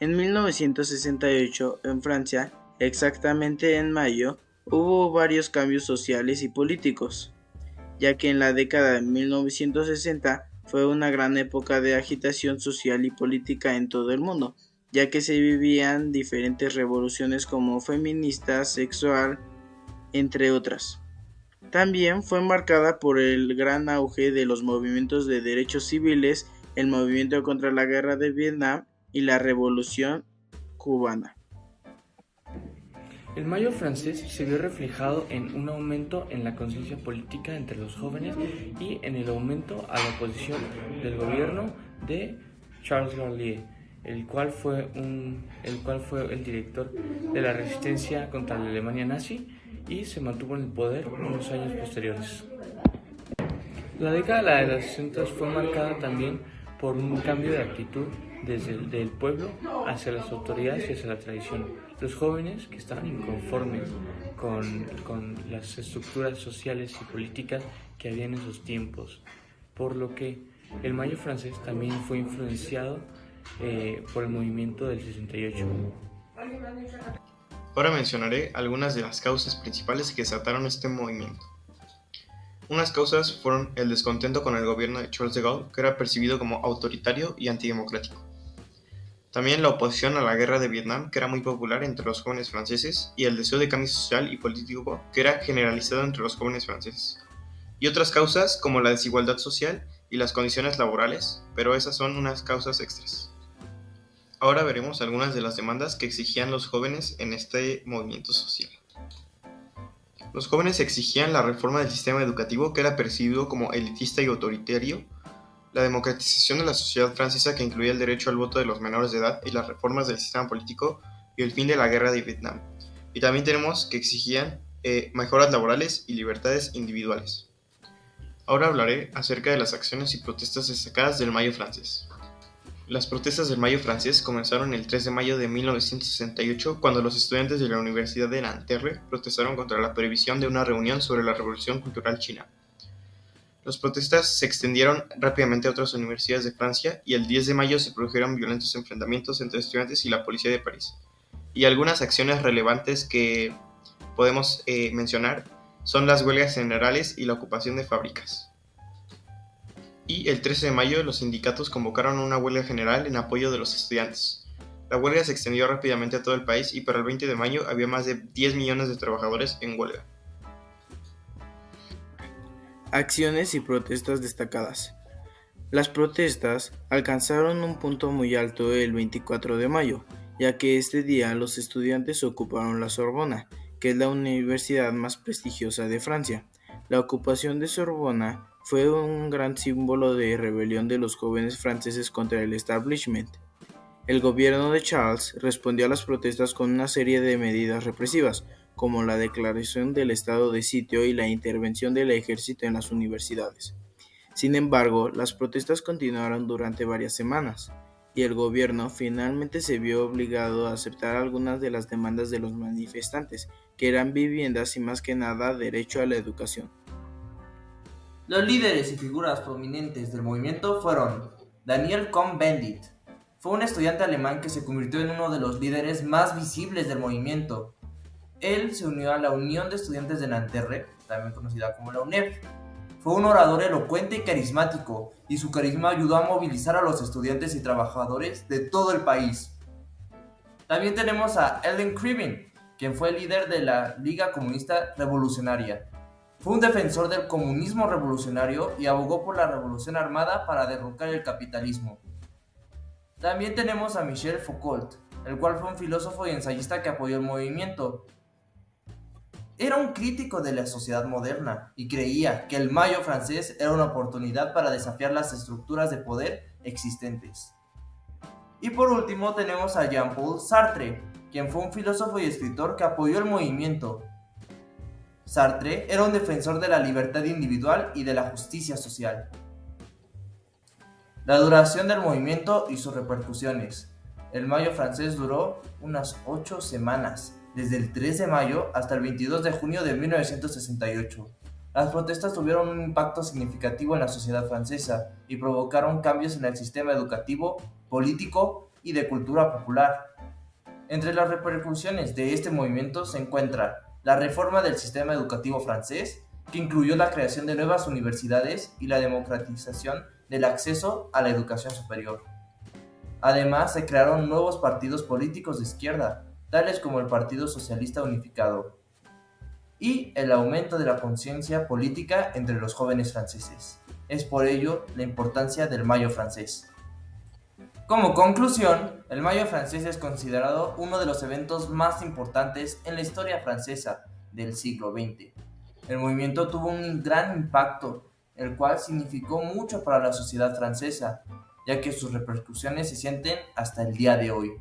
En 1968, en Francia, exactamente en mayo, hubo varios cambios sociales y políticos, ya que en la década de 1960 fue una gran época de agitación social y política en todo el mundo, ya que se vivían diferentes revoluciones como feminista, sexual, entre otras. También fue marcada por el gran auge de los movimientos de derechos civiles, el movimiento contra la guerra de Vietnam y la revolución cubana. El Mayo francés se vio reflejado en un aumento en la conciencia política entre los jóvenes y en el aumento a la oposición del gobierno de Charles Garnier, el cual fue el director de la resistencia contra la Alemania nazi y se mantuvo en el poder unos años posteriores. La década de los 60 fue marcada también por un cambio de actitud desde del pueblo hacia las autoridades y hacia la tradición. Los jóvenes que estaban inconformes con las estructuras sociales y políticas que había en esos tiempos, por lo que el Mayo francés también fue influenciado por el movimiento del 68. Ahora mencionaré algunas de las causas principales que desataron este movimiento. Unas causas fueron el descontento con el gobierno de Charles de Gaulle, que era percibido como autoritario y antidemocrático. También la oposición a la guerra de Vietnam, que era muy popular entre los jóvenes franceses, y el deseo de cambio social y político, que era generalizado entre los jóvenes franceses. Y otras causas como la desigualdad social y las condiciones laborales, pero esas son unas causas extras. Ahora veremos algunas de las demandas que exigían los jóvenes en este movimiento social. Los jóvenes exigían la reforma del sistema educativo, que era percibido como elitista y autoritario, la democratización de la sociedad francesa, que incluía el derecho al voto de los menores de edad y las reformas del sistema político y el fin de la guerra de Vietnam. Y también tenemos que exigían mejoras laborales y libertades individuales. Ahora hablaré acerca de las acciones y protestas destacadas del Mayo francés. Las protestas del Mayo francés comenzaron el 3 de mayo de 1968, cuando los estudiantes de la Universidad de Nanterre protestaron contra la prohibición de una reunión sobre la Revolución Cultural China. Las protestas se extendieron rápidamente a otras universidades de Francia y el 10 de mayo se produjeron violentos enfrentamientos entre estudiantes y la policía de París. Y algunas acciones relevantes que podemos mencionar son las huelgas generales y la ocupación de fábricas. Y el 13 de mayo los sindicatos convocaron una huelga general en apoyo de los estudiantes. La huelga se extendió rápidamente a todo el país y para el 20 de mayo había más de 10 millones de trabajadores en huelga. Acciones y protestas destacadas. Las protestas alcanzaron un punto muy alto el 24 de mayo, ya que este día los estudiantes ocuparon la Sorbona, que es la universidad más prestigiosa de Francia. La ocupación de Sorbona fue un gran símbolo de rebelión de los jóvenes franceses contra el establishment. El gobierno de Charles respondió a las protestas con una serie de medidas represivas, como la declaración del estado de sitio y la intervención del ejército en las universidades. Sin embargo, las protestas continuaron durante varias semanas, y el gobierno finalmente se vio obligado a aceptar algunas de las demandas de los manifestantes, que eran viviendas y más que nada derecho a la educación. Los líderes y figuras prominentes del movimiento fueron Daniel Cohn-Bendit. Fue un estudiante alemán que se convirtió en uno de los líderes más visibles del movimiento. Él se unió a la Unión de Estudiantes de Nanterre, también conocida como la UNEF. Fue un orador elocuente y carismático, y su carisma ayudó a movilizar a los estudiantes y trabajadores de todo el país. También tenemos a Ellen Krivine, quien fue líder de la Liga Comunista Revolucionaria. Fue un defensor del comunismo revolucionario y abogó por la revolución armada para derrocar el capitalismo. También tenemos a Michel Foucault, el cual fue un filósofo y ensayista que apoyó el movimiento. Era un crítico de la sociedad moderna y creía que el Mayo francés era una oportunidad para desafiar las estructuras de poder existentes. Y por último tenemos a Jean-Paul Sartre, quien fue un filósofo y escritor que apoyó el movimiento. Sartre era un defensor de la libertad individual y de la justicia social. La duración del movimiento y sus repercusiones. El Mayo francés duró unas 8 semanas, desde el 3 de mayo hasta el 22 de junio de 1968. Las protestas tuvieron un impacto significativo en la sociedad francesa y provocaron cambios en el sistema educativo, político y de cultura popular. Entre las repercusiones de este movimiento se encuentra la reforma del sistema educativo francés, que incluyó la creación de nuevas universidades y la democratización del acceso a la educación superior. Además, se crearon nuevos partidos políticos de izquierda, tales como el Partido Socialista Unificado, y el aumento de la conciencia política entre los jóvenes franceses. Es por ello la importancia del Mayo francés. Como conclusión, el Mayo francés es considerado uno de los eventos más importantes en la historia francesa del siglo XX. El movimiento tuvo un gran impacto, el cual significó mucho para la sociedad francesa, ya que sus repercusiones se sienten hasta el día de hoy.